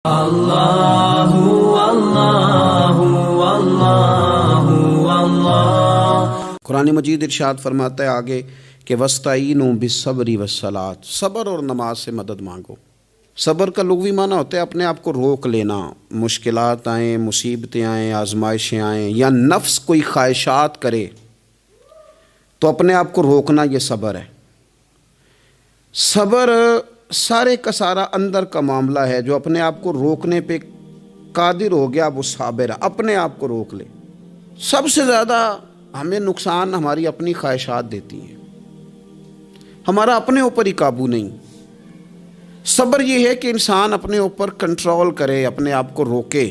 اللہ اللہ اللہ اللہ۔ قرآن مجید ارشاد فرماتا ہے آگے کہ وَاسْتَعِینُوا بِالصَّبْرِ وَالصَّلَاةِ، صبر اور نماز سے مدد مانگو۔ صبر کا لغوی معنی ہوتا ہے اپنے آپ کو روک لینا، مشکلات آئیں، مصیبتیں آئیں، آزمائشیں آئیں یا نفس کوئی خواہشات کرے تو اپنے آپ کو روکنا، یہ صبر ہے۔ صبر سارے کا سارا اندر کا معاملہ ہے، جو اپنے آپ کو روکنے پہ قادر ہو گیا وہ صابر ہے، اپنے آپ کو روک لے۔ سب سے زیادہ ہمیں نقصان ہماری اپنی خواہشات دیتی ہیں، ہمارا اپنے اوپر ہی قابو نہیں۔ صبر یہ ہے کہ انسان اپنے اوپر کنٹرول کرے، اپنے آپ کو روکے۔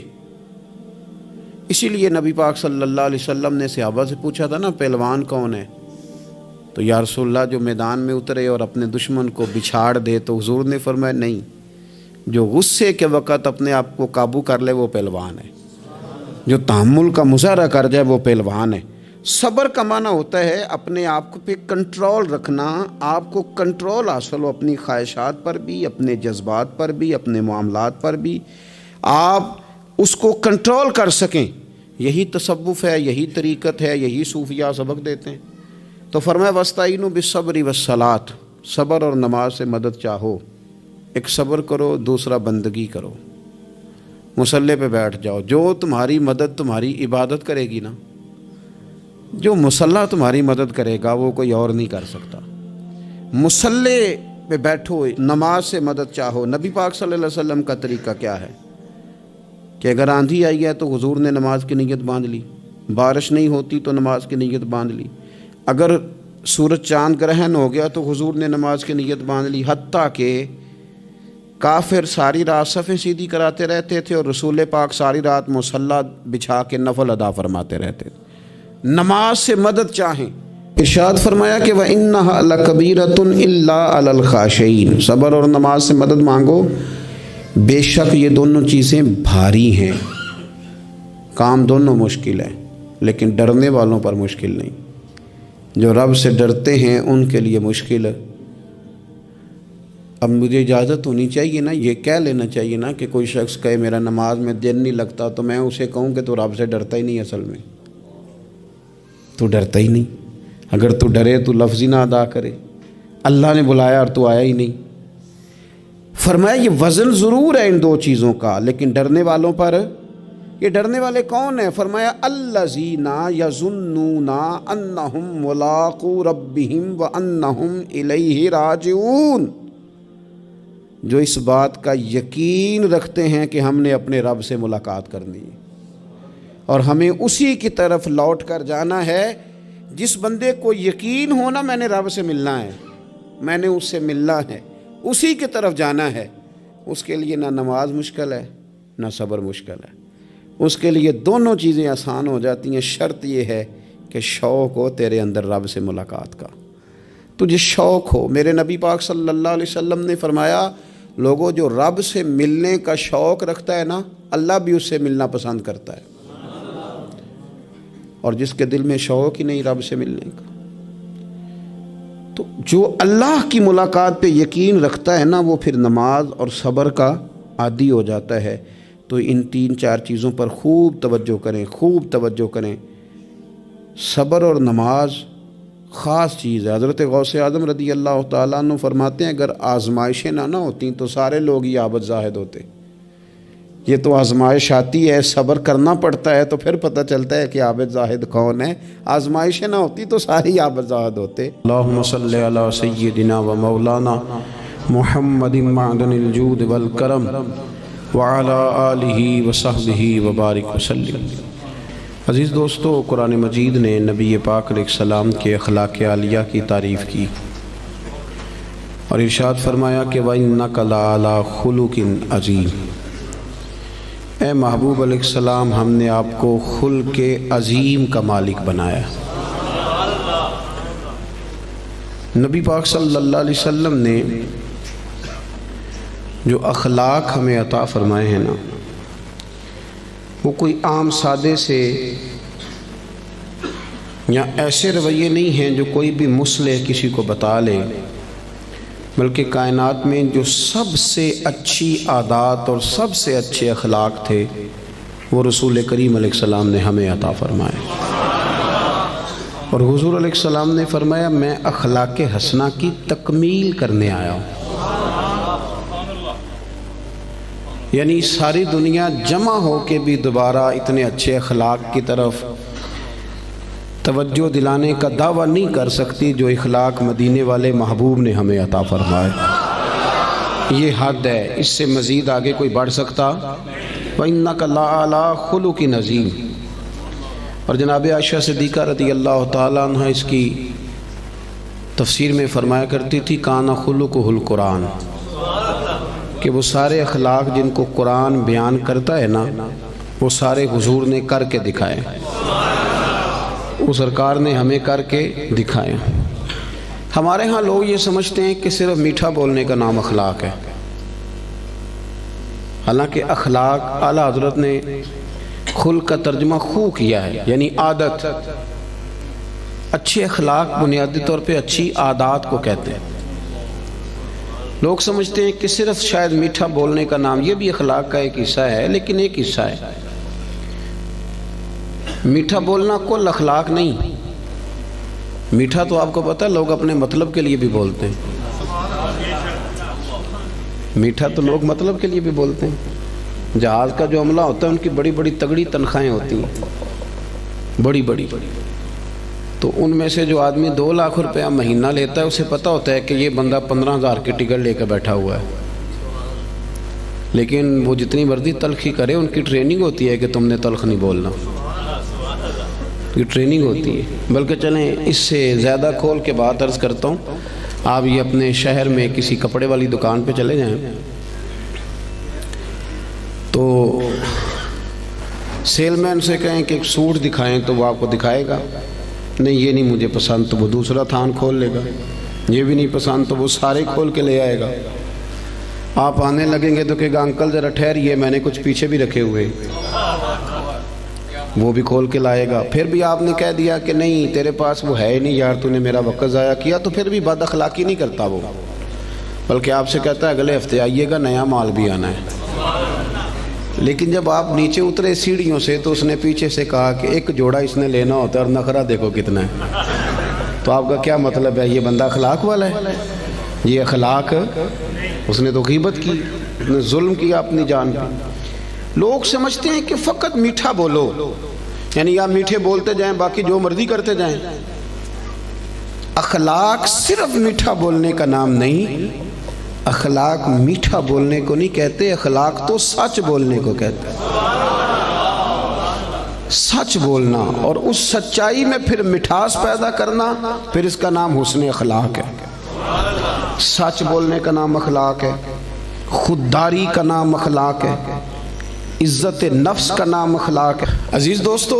اسی لیے نبی پاک صلی اللہ علیہ وسلم نے صحابہ سے پوچھا تھا نا، پہلوان کون ہے؟ تو یا رسول اللہ جو میدان میں اترے اور اپنے دشمن کو بچھاڑ دے، تو حضور نے فرمایا نہیں، جو غصے کے وقت اپنے آپ کو قابو کر لے وہ پہلوان ہے، جو تحمل کا مظاہرہ کر جائے وہ پہلوان ہے۔ صبر کا معنی ہوتا ہے اپنے آپ کو پہ کنٹرول رکھنا، آپ کو کنٹرول حاصل ہو اپنی خواہشات پر بھی، اپنے جذبات پر بھی، اپنے معاملات پر بھی، آپ اس کو کنٹرول کر سکیں۔ یہی تصوف ہے، یہی طریقت ہے، یہی صوفیاء سبق دیتے ہیں۔ تو فرمایا وَاسْتَعِینُوا بِالصَّبْرِ وَالصَّلَاةِ، صبر اور نماز سے مدد چاہو۔ ایک صبر کرو، دوسرا بندگی کرو، مصلی پہ بیٹھ جاؤ۔ جو تمہاری مدد تمہاری عبادت کرے گی نا، جو مصلی تمہاری مدد کرے گا وہ کوئی اور نہیں کر سکتا۔ مصلی پہ بیٹھو، نماز سے مدد چاہو۔ نبی پاک صلی اللہ علیہ وسلم کا طریقہ کیا ہے کہ اگر آندھی آئی ہے تو حضور نے نماز کی نیت باندھ لی، بارش نہیں ہوتی تو نماز کی نیت باندھ لی، اگر سورج چاند گرہن ہو گیا تو حضور نے نماز کی نیت باندھ لی، حتیٰ کہ کافر ساری رات صفیں سیدھی کراتے رہتے تھے اور رسول پاک ساری رات مصلی بچھا کے نفل ادا فرماتے رہتے تھے۔ نماز سے مدد چاہیں۔ ارشاد فرمایا کہ وَإِنَّهَا لَكَبِيرَةٌ إِلَّا عَلَى الْخَاشِعِينَ، صبر اور نماز سے مدد مانگو، بے شک یہ دونوں چیزیں بھاری ہیں، کام دونوں مشکل ہے، لیکن ڈرنے والوں پر مشکل نہیں۔ جو رب سے ڈرتے ہیں ان کے لیے مشکل ہے۔ اب مجھے اجازت ہونی چاہیے نا، یہ کہہ لینا چاہیے نا کہ کوئی شخص کہے میرا نماز میں دن نہیں لگتا، تو میں اسے کہوں کہ تو رب سے ڈرتا ہی نہیں، اصل میں تو ڈرتا ہی نہیں۔ اگر تو ڈرے تو لفظ ہی نہ ادا کرے، اللہ نے بلایا اور تو آیا ہی نہیں۔ فرمایا یہ وزن ضرور ہے ان دو چیزوں کا، لیکن ڈرنے والوں پر، یہ ڈرنے والے کون ہیں؟ فرمایا الذین یظنون انہم ملاقو ربہم وانہم الیہ راجعون، جو اس بات کا یقین رکھتے ہیں کہ ہم نے اپنے رب سے ملاقات کرنی ہے اور ہمیں اسی کی طرف لوٹ کر جانا ہے۔ جس بندے کو یقین ہونا میں نے رب سے ملنا ہے، میں نے اس سے ملنا ہے، اسی کی طرف جانا ہے، اس کے لیے نہ نماز مشکل ہے نہ صبر مشکل ہے، اس کے لیے دونوں چیزیں آسان ہو جاتی ہیں۔ شرط یہ ہے کہ شوق ہو تیرے اندر رب سے ملاقات کا، تجھے شوق ہو۔ میرے نبی پاک صلی اللہ علیہ وسلم نے فرمایا لوگوں جو رب سے ملنے کا شوق رکھتا ہے نا، اللہ بھی اس سے ملنا پسند کرتا ہے، اور جس کے دل میں شوق ہی نہیں رب سے ملنے کا، تو جو اللہ کی ملاقات پہ یقین رکھتا ہے نا، وہ پھر نماز اور صبر کا عادی ہو جاتا ہے۔ تو ان تین چار چیزوں پر خوب توجہ کریں، خوب توجہ کریں۔ صبر اور نماز خاص چیز ہے۔ حضرت غوث اعظم رضی اللہ تعالیٰ عنہ فرماتے ہیں اگر آزمائشیں نہ ہوتیں تو سارے لوگ ہی عابد زاہد ہوتے۔ یہ تو آزمائش آتی ہے، صبر کرنا پڑتا ہے، تو پھر پتہ چلتا ہے کہ عابد زاہد کون ہے۔ آزمائشیں نہ ہوتی تو سارے عابد زاہد ہوتے۔ اللہم صلی علی سیدنا و مولانا محمد معدن الجود والکرم وعلی آلہ وصحبہ وبارک وسلم۔ عزیز دوستو، قرآن مجید نے نبی پاک علیہ السلام کے اخلاق عالیہ کی تعریف کی اور ارشاد فرمایا کہ وَإِنَّكَ لَعَلَىٰ خُلُقٍ عَظِيمٍ، اے محبوب علیہ السلام ہم نے آپ کو خلق عظیم کا مالک بنایا۔ نبی پاک صلی اللہ علیہ وسلم نے جو اخلاق ہمیں عطا فرمائے ہیں نا، وہ کوئی عام سادے سے یا ایسے رویے نہیں ہیں جو کوئی بھی مصلح کسی کو بتا لے بلکہ کائنات میں جو سب سے اچھی عادات اور سب سے اچھے اخلاق تھے وہ رسول کریم علیہ السلام نے ہمیں عطا فرمائے۔ اور حضور علیہ السلام نے فرمایا میں اخلاق حسنہ کی تکمیل کرنے آیا ہوں، یعنی ساری دنیا جمع ہو کے بھی دوبارہ اتنے اچھے اخلاق کی طرف توجہ دلانے کا دعویٰ نہیں کر سکتی جو اخلاق مدینے والے محبوب نے ہمیں عطا فرمائے۔ یہ حد ہے، اس سے مزید آگے کوئی بڑھ سکتا؟ وَإِنَّكَ لَعَلَىٰ خُلُقٍ عَظِيمٍ۔ اور جناب عائشہ صدیقہ رضی اللہ تعالیٰ عنہ اس کی تفسیر میں فرمایا کرتی تھی کان خلقہ القرآن، کہ وہ سارے اخلاق جن کو قرآن بیان کرتا ہے نا وہ سارے حضور نے کر کے دکھائے، وہ سرکار نے ہمیں کر کے دکھائے۔ ہمارے ہاں لوگ یہ سمجھتے ہیں کہ صرف میٹھا بولنے کا نام اخلاق ہے، حالانکہ اخلاق اعلیٰ حضرت نے خلق کا ترجمہ خو کیا ہے، یعنی عادت۔ اچھے اخلاق بنیادی طور پہ اچھی عادات کو کہتے ہیں۔ لوگ سمجھتے ہیں کہ صرف شاید میٹھا بولنے کا نام، یہ بھی اخلاق کا ایک حصہ ہے لیکن ایک حصہ ہے۔ میٹھا بولنا کل اخلاق نہیں، میٹھا تو آپ کو پتہ ہے لوگ اپنے مطلب کے لیے بھی بولتے ہیں، میٹھا تو لوگ مطلب کے لیے بھی بولتے ہیں۔ جہاز کا جو عملہ ہوتا ہے ان کی بڑی بڑی تگڑی تنخواہیں ہوتی ہیں، بڑی بڑی، تو ان میں سے جو آدمی 2 لاکھ روپیہ مہینہ لیتا ہے اسے پتہ ہوتا ہے کہ یہ بندہ 15,000 کی ٹکٹ لے کے بیٹھا ہوا ہے، لیکن وہ جتنی مرضی تلخی کرے ان کی ٹریننگ ہوتی ہے کہ تم نے تلخ نہیں بولنا، یہ ٹریننگ ہوتی ہے۔ بلکہ چلیں اس سے زیادہ کھول کے بات عرض کرتا ہوں، آپ یہ اپنے شہر میں کسی کپڑے والی دکان پہ چلے جائیں تو سیل مین سے کہیں کہ ایک سوٹ دکھائیں تو وہ آپ کو دکھائے گا، نہیں یہ نہیں مجھے پسند تو وہ دوسرا تھان کھول لے گا، یہ بھی نہیں پسند تو وہ سارے کھول کے لے آئے گا۔ آپ آنے لگیں گے تو کہے گا انکل ذرا ٹھہریے میں نے کچھ پیچھے بھی رکھے ہوئے، وہ بھی کھول کے لائے گا۔ پھر بھی آپ نے کہہ دیا کہ نہیں تیرے پاس وہ ہے ہی نہیں یار، تو نے میرا وقت ضائع کیا، تو پھر بھی بد اخلاقی نہیں کرتا وہ، بلکہ آپ سے کہتا ہے اگلے ہفتے آئیے گا نیا مال بھی آنا ہے۔ لیکن جب آپ نیچے اترے سیڑھیوں سے تو اس نے پیچھے سے کہا کہ ایک جوڑا اس نے لینا ہوتا ہے اور نخرہ دیکھو کتنا ہے، تو آپ کا کیا مطلب ہے؟ یہ بندہ اخلاق والا ہے؟ یہ اخلاق، اس نے تو غیبت کی، اس نے ظلم کیا اپنی جان پہ۔ لوگ سمجھتے ہیں کہ فقط میٹھا بولو، یعنی آپ میٹھے بولتے جائیں باقی جو مرضی کرتے جائیں۔ اخلاق صرف میٹھا بولنے کا نام نہیں، اخلاق میٹھا بولنے کو نہیں کہتے، اخلاق تو سچ بولنے کو کہتے ہیں۔ سچ بولنا اور اس سچائی میں پھر مٹھاس پیدا کرنا، پھر اس کا نام حسن اخلاق ہے۔ سچ بولنے کا نام اخلاق ہے، خودداری کا نام اخلاق ہے، عزت نفس کا نام اخلاق ہے۔ عزیز دوستو،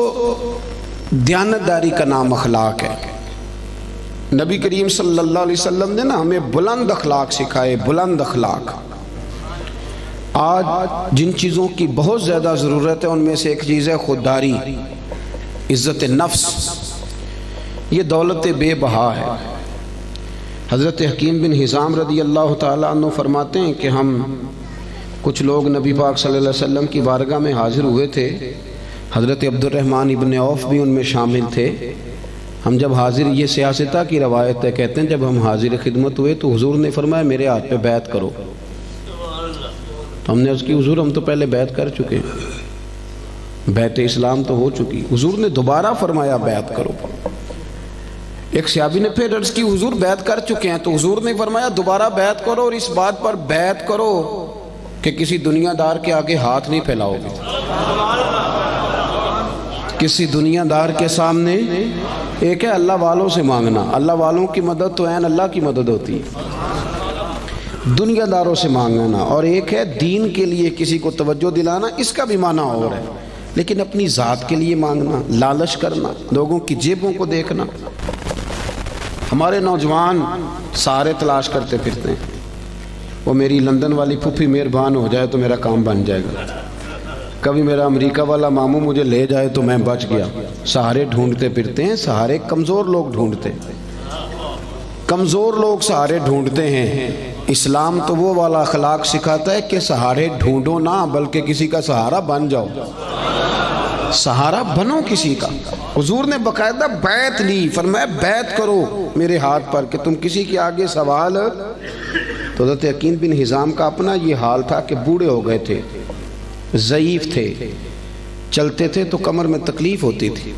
دیانتداری کا نام اخلاق ہے۔ نبی کریم صلی اللہ علیہ وسلم نے نا ہمیں بلند اخلاق سکھائے، بلند اخلاق۔ آج جن چیزوں کی بہت زیادہ ضرورت ہے ان میں سے ایک چیز ہے خودداری، عزت نفس۔ یہ دولت بے بہا ہے۔ حضرت حکیم بن حزام رضی اللہ تعالیٰ عنہ فرماتے ہیں کہ ہم کچھ لوگ نبی پاک صلی اللہ علیہ وسلم کی بارگاہ میں حاضر ہوئے تھے، حضرت عبد الرحمن ابن عوف بھی ان میں شامل تھے۔ ہم جب حاضر، یہ سیاستہ کی روایت ہے، کہتے ہیں جب ہم حاضر خدمت ہوئے تو حضور نے فرمایا میرے ہاتھ پہ بیعت کرو، تو ہم نے اس کی حضور ہم تو پہلے بیعت کر چکے، بیعت اسلام تو ہو چکی۔ حضور نے دوبارہ فرمایا بیعت کرو۔ ایک صحابی نے پھر عرض کی حضور بیعت کر چکے ہیں، تو حضور نے فرمایا دوبارہ بیعت کرو، اور اس بات پر بیعت کرو کہ کسی دنیا دار کے آگے ہاتھ نہیں پھیلاؤ گے، کسی دنیا دار کے سامنے۔ ایک ہے اللہ والوں سے مانگنا، اللہ والوں کی مدد تو عین اللہ کی مدد ہوتی ہے، دنیا داروں سے مانگنا، اور ایک ہے دین کے لیے کسی کو توجہ دلانا، اس کا بھی معنی اور ہے، لیکن اپنی ذات کے لیے مانگنا، لالچ کرنا، لوگوں کی جیبوں کو دیکھنا۔ ہمارے نوجوان سہارے تلاش کرتے پھرتے ہیں، وہ میری لندن والی پھوپھی مہربان ہو جائے تو میرا کام بن جائے گا، کبھی میرا امریکہ والا ماموں مجھے لے جائے تو میں بچ گیا۔ سہارے ڈھونڈتے پھرتے ہیں، سہارے کمزور لوگ ڈھونڈتے، کمزور لوگ سہارے ڈھونڈتے ہیں، اسلام تو وہ والا اخلاق سکھاتا ہے کہ سہارے ڈھونڈو نہ بلکہ کسی کا سہارا بن جاؤ، سہارا بنو کسی کا۔ حضور نے باقاعدہ بیعت لی، فرمایا بیعت کرو میرے ہاتھ پر کہ تم کسی کے آگے سوال۔ تو حضرت عقیل بن حزام کا اپنا یہ حال تھا کہ بوڑھے ہو گئے تھے، ضعیف تھے، چلتے تھے تو کمر میں تکلیف ہوتی تھی۔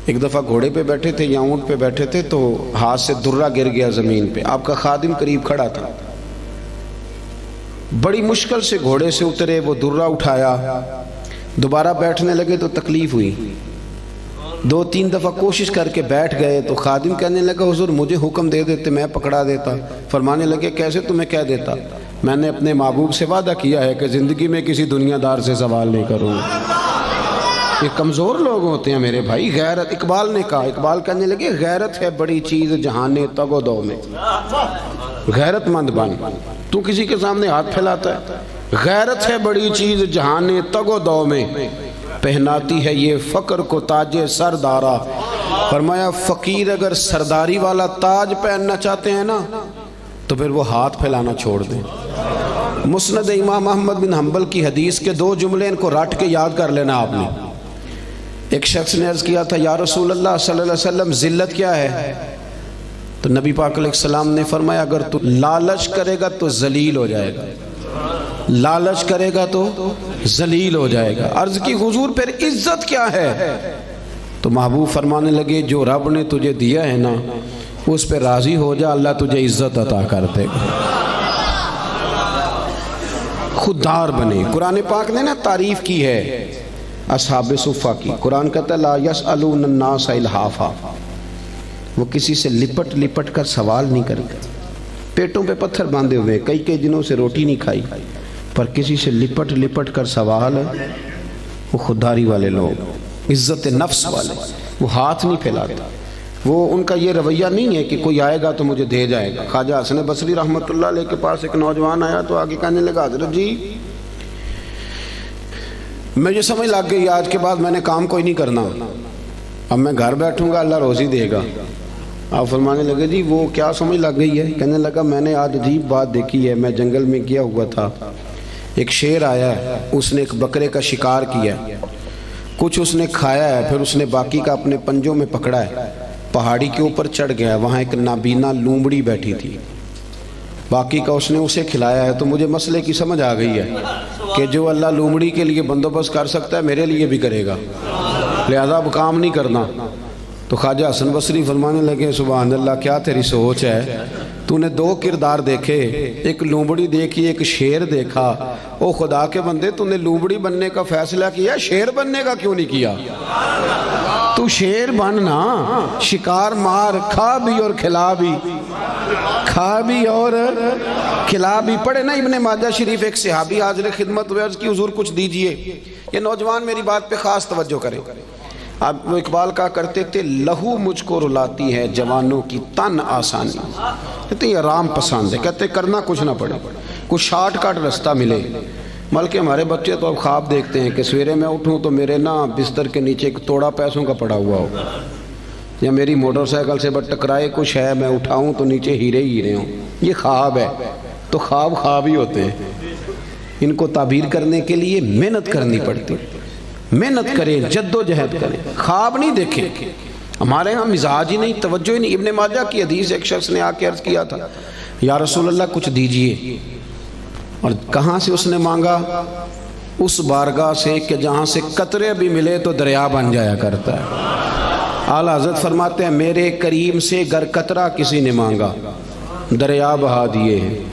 ایک دفعہ گھوڑے پہ بیٹھے تھے یا اونٹ پہ بیٹھے تھے تو ہاتھ سے درہ گر گیا زمین پہ، آپ کا خادم قریب کھڑا تھا، بڑی مشکل سے گھوڑے سے اترے، وہ درہ اٹھایا، دوبارہ بیٹھنے لگے تو تکلیف ہوئی، 2-3 دفعہ کوشش کر کے بیٹھ گئے تو خادم کہنے لگا حضور مجھے حکم دے دیتے میں پکڑا دیتا۔ فرمانے لگے کیسے تمہیں کہہ دیتا؟ میں نے اپنے محبوب سے وعدہ کیا ہے کہ زندگی میں کسی دنیا دار سے سوال نہیں کروں گا۔ یہ کمزور لوگ ہوتے ہیں میرے بھائی۔ غیرت، اقبال نے کہا، اقبال کہنے لگے غیرت ہے بڑی چیز جہان تگ و دو میں، غیرت مند بن، تو کسی کے سامنے ہاتھ پھیلاتا ہے۔ غیرت ہے بڑی چیز جہان تگ و دو میں، پہناتی ہے یہ فقر کو تاج سردارا۔ فرمایا فقیر اگر سرداری والا تاج پہننا چاہتے ہیں نا تو پھر وہ ہاتھ پھیلانا چھوڑ دیں۔ مسند امام احمد بن حنبل کی حدیث کے 2 جملے ان کو رٹ کے یاد کر لینا آپ نے۔ ایک شخص نے عرض کیا تھا یا رسول اللہ صلی اللہ علیہ وسلم ذلت کیا ہے؟ تو نبی پاک علیہ السلام نے فرمایا اگر تو لالچ کرے گا تو ذلیل ہو جائے گا، لالچ کرے گا تو ذلیل ہو جائے گا۔ عرض کی حضور پھر عزت کیا ہے؟ تو محبوب فرمانے لگے جو رب نے تجھے دیا ہے نا اس پہ راضی ہو جا، اللہ تجھے عزت عطا کر دے گا۔ خوددار بنے۔ قرآن پاک نے نا تعریف کی ہے اصحاب صفہ کی، قرآن کہتا ہے لا یسألون الناس الحافا، وہ کسی سے لپٹ لپٹ کر سوال نہیں کرتے، پیٹوں پہ پتھر باندھے ہوئے، کئی دنوں سے روٹی نہیں کھائی، پر کسی سے لپٹ لپٹ کر سوال، وہ خودداری والے لوگ، عزت نفس والے، وہ ہاتھ نہیں پھیلاتے، وہ ان کا یہ رویہ نہیں ہے کہ کوئی آئے گا تو مجھے دے جائے گا۔ خواجہ حسن بصری رحمۃ اللہ علیہ کے پاس ایک نوجوان آیا تو آگے کہنے لگا حضرت جی مجھے سمجھ لگ گئی آج کے بعد میں نے کام کوئی نہیں کرنا، اب میں گھر بیٹھوں گا اللہ روزی دے گا۔ آپ فرمانے لگے جی وہ کیا سمجھ لگ گئی ہے؟ کہنے لگا میں نے آج عجیب بات دیکھی ہے، میں جنگل میں گیا ہوا تھا، ایک شیر آیا ہے، اس نے ایک بکرے کا شکار کیا، کچھ اس نے کھایا ہے، پھر اس نے باقی کا اپنے پنجوں میں پکڑا ہے، پہاڑی کے اوپر چڑھ گیا، وہاں ایک نابینا لومڑی بیٹھی تھی، باقی کا اس نے اسے کھلایا ہے۔ تو مجھے مسئلے کی سمجھ آ گئی ہے کہ جو اللہ لومڑی کے لیے بندوبست کر سکتا ہے میرے لیے بھی کرے گا، لہذا اب کام نہیں کرنا۔ تو خواجہ حسن بصری فرمانے لگے سبحان اللہ کیا تیری سوچ ہے، تو نے 2 کردار دیکھے، ایک لومڑی دیکھی ایک شیر دیکھا، او خدا کے بندے تو نے لومڑی بننے کا فیصلہ کیا، شیر بننے کا کیوں نہیں کیا؟ تو شیر بننا، شکار مار، کھا بھی اور کھلا بھی، کھا بھی اور کھلا بھی۔ پڑھے نا ابن ماجہ شریف، ایک صحابی حاضر خدمت ہوئے، عرض کی حضور کچھ دیجئے۔ یہ نوجوان میری بات پہ خاص توجہ کرے۔ اب وہ اقبال کہا کرتے تھے لہو مجھ کو رلاتی ہے جوانوں کی تن آسانی، کہتے ہیں آرام پسند ہے، کہتے کرنا کچھ نہ پڑے، کچھ شارٹ کٹ رستہ ملے۔ بلکہ ہمارے بچے تو اب خواب دیکھتے ہیں کہ سویرے میں اٹھوں تو میرے نا بستر کے نیچے ایک توڑا پیسوں کا پڑا ہوا ہوگا، یا میری موٹر سائیکل سے بٹ ٹکرائے کچھ ہے، میں اٹھاؤں تو نیچے ہیرے ہی ہیرے ہوں۔ یہ خواب ہے، تو خواب ہی ہوتے ہیں، ان کو تعبیر کرنے کے لیے محنت کرنی پڑتی، محنت کریں، جد و جہد کریں، خواب نہیں دیکھیں۔ ہمارے ہاں مزاج ہی نہیں، توجہ ہی نہیں۔ ابن ماجہ کی حدیث، ایک شخص نے آ کے عرض کیا تھا یا رسول اللہ کچھ دیجئے، اور کہاں سے اس نے مانگا؟ اس بارگاہ سے کہ جہاں سے قطرے بھی ملے تو دریا بن جایا کرتا ہے۔ اعلیٰ حضرت فرماتے ہیں میرے کریم سے گر قطرہ کسی نے مانگا دریا بہا دیے ہیں۔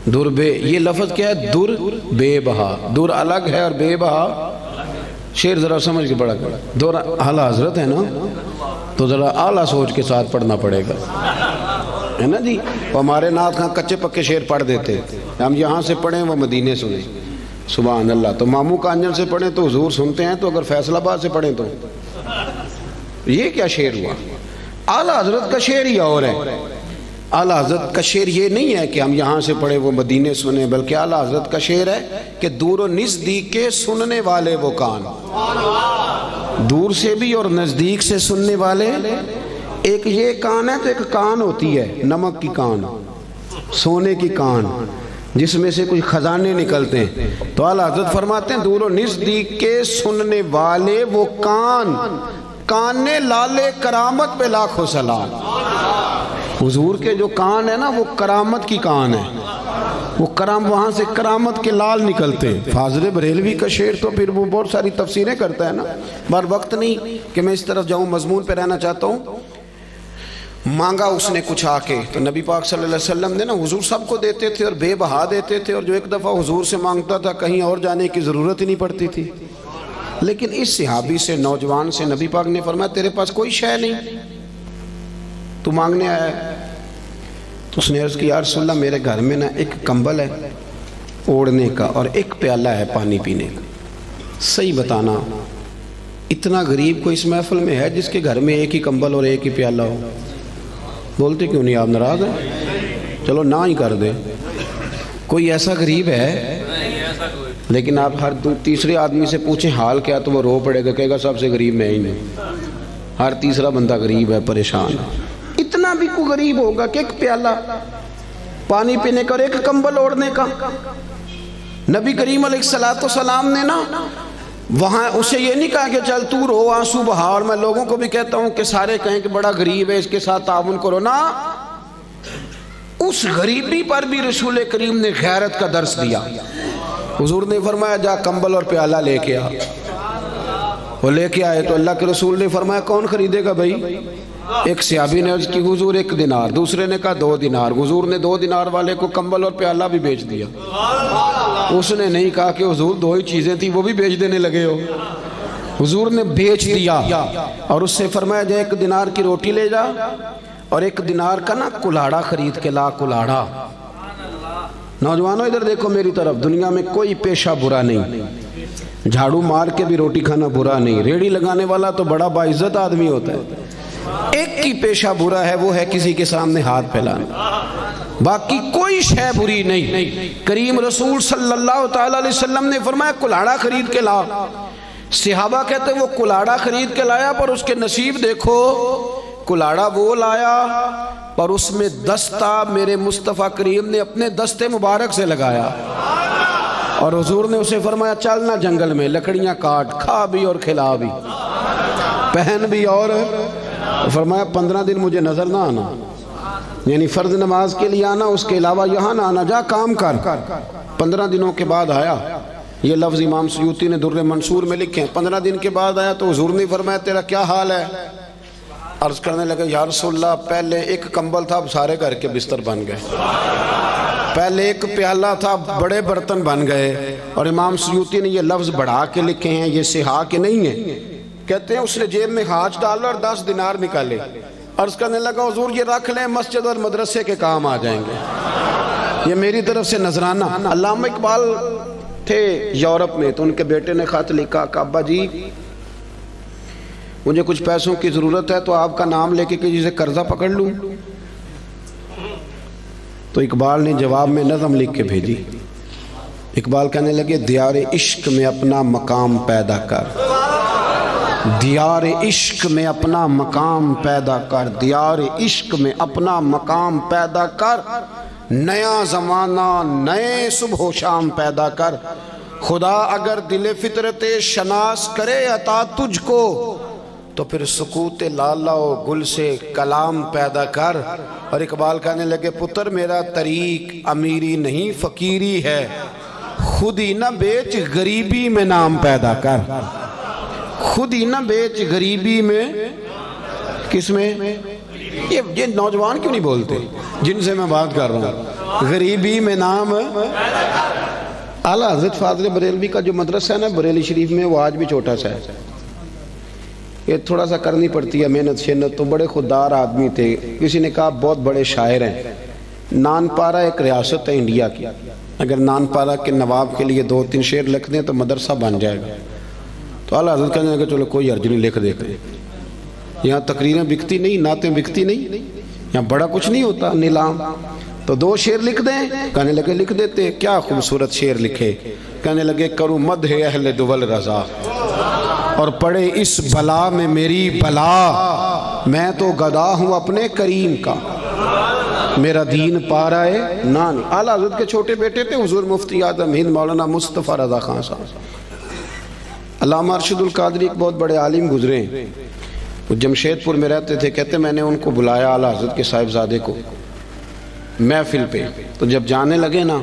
در بے، یہ لفظ کیا ہے؟ در بے بہا، در الگ ہے اور بے بہا، شیر ذرا سمجھ کے پڑھا کرا، دور اعلیٰ حضرت ہے نا تو ذرا اعلیٰ سوچ کے ساتھ پڑھنا پڑے گا، ہے نا جی۔ ہمارے نعت خاں کچے پکے شیر پڑھ دیتے، ہم یہاں سے پڑھیں وہ مدینے سنیں، سبحان اللہ۔ تو ماموں کانجن سے پڑھیں تو حضور سنتے ہیں، تو اگر فیصل آباد سے پڑھیں تو یہ کیا شیر ہوا؟ اعلیٰ حضرت کا شعر ہی اور ہے۔ اعلیٰ حضرت کا شعر یہ نہیں ہے کہ ہم یہاں سے پڑھیں وہ مدینے سنیں، بلکہ اعلیٰ حضرت کا شعر ہے کہ دور و نزدیک کے سننے والے وہ کان، دور سے بھی اور نزدیک سے سننے والے ایک یہ کان ہے تو ایک کان ہوتی ہے نمک کی کان، سونے کی کان، جس میں سے کچھ خزانے نکلتے ہیں. تو اعلیٰ حضرت فرماتے ہیں دور و نزدیک کے سننے والے وہ کان لالے کرامت پہ لاکھوں سلام. حضور کے جو کان ہے نا وہ کرامت کی کان ہے، وہ وہاں سے کرامت کے لال نکلتے ہیں. فاضل بریلوی کا شعر تو پھر وہ بہت ساری تفسیریں کرتا ہے نا، بار وقت نہیں کہ میں اس طرف جاؤں، مضمون پہ رہنا چاہتا ہوں. مانگا اس نے کچھ آ کے تو نبی پاک صلی اللہ علیہ وسلم نے نا، حضور سب کو دیتے تھے اور بے بہا دیتے تھے، اور جو ایک دفعہ حضور سے مانگتا تھا کہیں اور جانے کی ضرورت ہی نہیں پڑتی تھی. لیکن اس صحابی سے، نوجوان سے نبی پاک نے فرمایا تیرے پاس کوئی شے نہیں، تو مانگنے آیا ہے. تو اس نے عرض کی یا رسول اللہ میرے گھر میں نا ایک کمبل ہے اوڑھنے کا اور ایک پیالہ ہے پانی پینے کا. صحیح بتانا اتنا غریب کوئی اس محفل میں ہے جس کے گھر میں ایک ہی کمبل اور ایک ہی پیالہ ہو؟ بولتے کیوں نہیں؟ آپ ناراض ہیں؟ چلو نہ ہی کر دیں. کوئی ایسا غریب ہے؟ لیکن آپ ہر تیسرے آدمی سے پوچھیں حال کیا تو وہ رو پڑے گا، کہے گا سب سے غریب میں ہی نہیں. ہر تیسرا بندہ غریب ہے، پریشان ہے. اتنا بھی کوئی غریب ہوگا کہ ایک پیالہ پانی پینے کا اور ایک کمبل اوڑھنے کا؟ نبی کریم علیہ السلام نے نا وہاں اسے یہ نہیں کہا کہ چل تو رو آنسو بہا، اور میں لوگوں کو بھی کہتا ہوں کہ سارے کہیں کہ بڑا غریب ہے اس کے ساتھ تعاون کرو. نا، اس غریبی پر بھی رسول کریم نے غیرت کا درس دیا. حضور نے فرمایا جا کمبل اور پیالہ لے کے آ. وہ لے کے آئے تو اللہ کے رسول نے فرمایا کون خریدے گا بھائی؟ ایک صحابی نے عرض کی حضور 1 دینار، دوسرے نے کہا 2 دینار. حضور نے 2 دینار والے کو کمبل اور پیالہ بھی بیچ دیا. اس نے نہیں کہا کہ حضور 2 ہی چیزیں تھی وہ بھی بیچ دینے لگے ہو. حضور نے بیچ دیا اور اس سے فرمایا جا 1 دینار کی روٹی لے جا اور 1 دینار کا نا کلاڑا خرید کے لا. کلاڑا، نوجوانوں ادھر دیکھو میری طرف، دنیا میں کوئی پیشہ برا نہیں، جھاڑو مار کے بھی روٹی کھانا برا نہیں، ریڑھی لگانے والا تو بڑا باعزت آدمی ہوتا ہے. ایک کی پیشہ برا ہے، وہ ہے کسی کے سامنے ہاتھ پھیلانا، باقی کوئی شے بری نہیں. کریم رسول صلی اللہ تعالی علیہ وسلم نے فرمایا کلاڑا خرید کے لا. صحابہ کہتے وہ کلاڑا خرید کے لایا پر اس کے نصیب دیکھو، کلاڑا وہ لایا پر اس میں دستہ میرے مصطفیٰ کریم نے اپنے دستے مبارک سے لگایا. اور حضور نے اسے فرمایا چلنا جنگل میں لکڑیاں کاٹ، کھا بھی اور کھلا بھی، پہن بھی، اور فرمایا 15 دن مجھے نظر نہ آنا، یعنی فرض نماز کے لیے آنا، اس کے علاوہ یہاں نہ آنا، جا کام کر. 15 دنوں کے بعد آیا. یہ لفظ امام سیوطی نے در منصور میں لکھے ہیں. 15 دن کے بعد آیا تو حضور نے فرمایا تیرا کیا حال ہے؟ عرض کرنے لگا یا رسول اللہ پہلے 1 کمبل تھا اب سارے گھر کے بستر بن گئے، پہلے 1 پیالہ تھا بڑے برتن بن گئے. اور امام سیوطی نے یہ لفظ بڑھا کے لکھے ہیں، یہ سہا کے نہیں ہیں. کہتے ہیں اس نے جیب میں ہاتھ ڈالا اور 10 دینار نکالے. عرض کرنے لگا حضور یہ رکھ لیں، مسجد اور مدرسے کے کام آ جائیں گے، یہ میری طرف سے نذرانہ. علامہ اقبال تھے یورپ میں، تو ان کے بیٹے نے خط لکھا کہ ابا جی مجھے کچھ پیسوں کی ضرورت ہے تو آپ کا نام لے کے کسی سے قرضہ پکڑ لوں. تو اقبال نے جواب میں نظم لکھ کے بھیجی. اقبال کہنے لگے دیار عشق میں اپنا مقام پیدا کر، دیار عشق میں اپنا مقام پیدا کر، دیار عشق میں اپنا مقام پیدا کر، نیا زمانہ نئے صبح و شام پیدا کر. خدا اگر دل فطرت شناس کرے عطا تجھ کو تو پھر سکوت لالا و گل سے کلام پیدا کر. اور اقبال کہنے لگے پتر میرا طریق امیری نہیں فقیری ہے، خود ہی نہ بیچ غریبی میں نام پیدا کر. خود ہی نہ بیچ غریبی میں، کس میں؟ یہ نوجوان کیوں نہیں بولتے جن سے میں بات کر رہا ہوں؟ غریبی میں نام. اعلیٰ حضرت فاضل بریلوی کا جو مدرسہ ہے نا بریلی شریف میں، وہ آج بھی چھوٹا سا ہے. یہ تھوڑا سا کرنی پڑتی ہے محنت شنت. تو بڑے خوددار آدمی تھے. کسی نے کہا بہت بڑے شاعر ہیں. نان پارا ایک ریاست ہے انڈیا کی، اگر نان پارا کے نواب کے لیے 2-3 شعر لکھ دیں تو مدرسہ بن جائے گا. تو اعلیٰ حضرت کہنے لگے چلو کوئی حرج نہیں، لکھ دیتے. یہاں تقریریں بکتی نہیں، نعتیں بکتی نہیں، یہاں بڑا کچھ نہیں ہوتا نیلام. تو 2 شعر لکھ دیں. کہنے لگے لکھ دیتے. کیا خوبصورت شعر لکھے. کہنے لگے کروں مدح اہل دول رضا، اور پڑے اس بلا میں میری بلا، میں تو گدا ہوں اپنے کریم کا، میرا دین پا رہا ہے نان۔ اعلیٰ حضرت کے چھوٹے بیٹے تھے حضور مفتی اعظم ہند مولانا مصطفیٰ رضا خان صاحب۔ علامہ ارشد القادری ایک بہت بڑے عالم گزرے ہیں، وہ جمشید پور میں رہتے تھے، کہتے میں نے ان کو بلایا اعلیٰ حضرت کے صاحبزادے کو محفل پہ، تو جب جانے لگے نا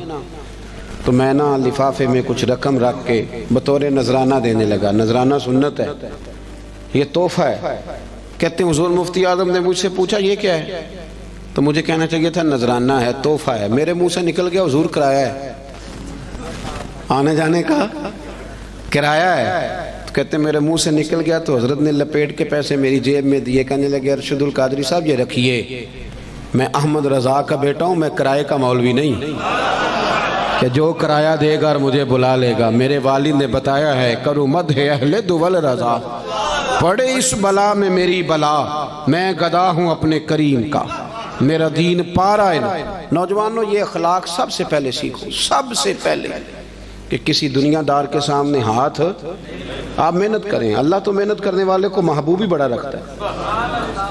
تو میں نا لفافے میں کچھ رقم رکھ کے بطور نذرانہ دینے لگا۔ نذرانہ سنت ہے، یہ تحفہ ہے۔ کہتے ہیں حضور مفتی اعظم نے مجھ سے پوچھا یہ کیا ہے، تو مجھے کہنا چاہیے تھا نذرانہ ہے، تحفہ ہے۔ میرے منہ سے نکل گیا حضور کرایہ ہے، آنے جانے کا کرایہ ہے۔ تو کہتے ہیں میرے منہ سے نکل گیا تو حضرت نے لپیٹ کے پیسے میری جیب میں دیے، کہنے لگے ارشد القادری صاحب یہ رکھیے، میں احمد رضا کا بیٹا ہوں، میں کرائے کا مولوی نہیں کہ جو کرایہ دے گا اور مجھے بلا لے گا۔ میرے والد نے بتایا ہے کرو مدح اہل دول رضا، پڑے اس بلا میں میری بلا، میں گدا ہوں اپنے کریم کا، میرا دین پارا ہے۔ نوجوانوں یہ اخلاق سب سے پہلے سیکھو، سب سے پہلے کہ کسی دنیا دار کے سامنے ہاتھ آپ محنت کریں، اللہ تو محنت کرنے والے کو محبوب ہی بڑا رکھتا ہے۔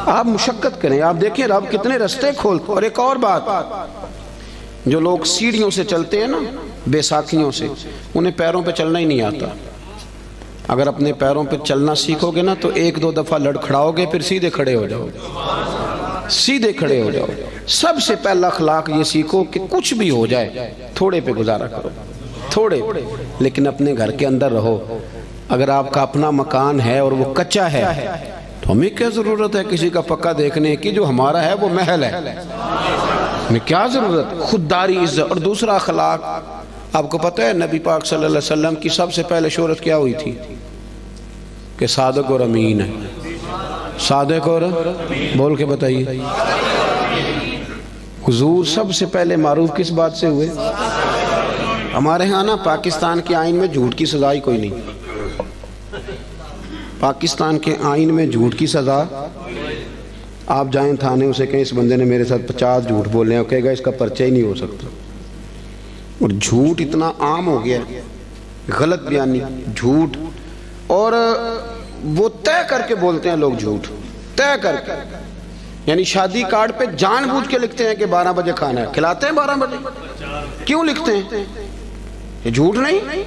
آپ مشقت کریں، آپ دیکھیں رب کتنے رستے کھولتے۔ اور ایک اور بات، جو لوگ سیڑھیوں سے چلتے ہیں نا، بے ساکھیوں سے، انہیں پیروں پہ چلنا ہی نہیں آتا۔ اگر اپنے پیروں پہ چلنا سیکھو گے نا تو ایک دو دفعہ لڑکھڑاؤ گے، پھر سیدھے کھڑے ہو جاؤ گے، سیدھے کھڑے ہو جاؤ گے۔ سب سے پہلا اخلاق یہ سیکھو کہ کچھ بھی ہو جائے تھوڑے پہ گزارا کرو، تھوڑے، لیکن اپنے گھر کے اندر رہو۔ اگر آپ کا اپنا مکان ہے اور وہ کچا ہے تو ہمیں کیا ضرورت ہے کسی کا پکا دیکھنے کی، جو ہمارا ہے وہ محل ہے، ہمیں کیا ضرورت؟ خودداری، عزت۔ اور دوسرا اخلاق، آپ کو پتہ ہے نبی پاک صلی اللہ علیہ وسلم کی سب سے پہلے شہرت کیا ہوئی تھی؟ کہ صادق اور امین ہے۔ صادق اور بول کے بتائیے، حضور سب سے پہلے معروف کس بات سے ہوئے؟ ہمارے ہاں نا پاکستان کے آئین میں جھوٹ کی سزا ہی کوئی نہیں۔ پاکستان کے آئین میں جھوٹ کی سزا، آپ جائیں تھانے اسے کہیں اس بندے نے میرے ساتھ 50 جھوٹ بولے ہیں، کہے گا اس کا پرچہ ہی نہیں ہو سکتا۔ اور جھوٹ اتنا عام ہو گیا، غلط بیانی، جھوٹ، اور وہ طے کر کے بولتے ہیں لوگ جھوٹ، طے کر کے، یعنی شادی کارڈ پہ جان بوجھ کے لکھتے ہیں کہ 12 بجے کھانا ہے، کھلاتے ہیں 12 بجے۔ کیوں لکھتے ہیں؟ یہ جھوٹ نہیں؟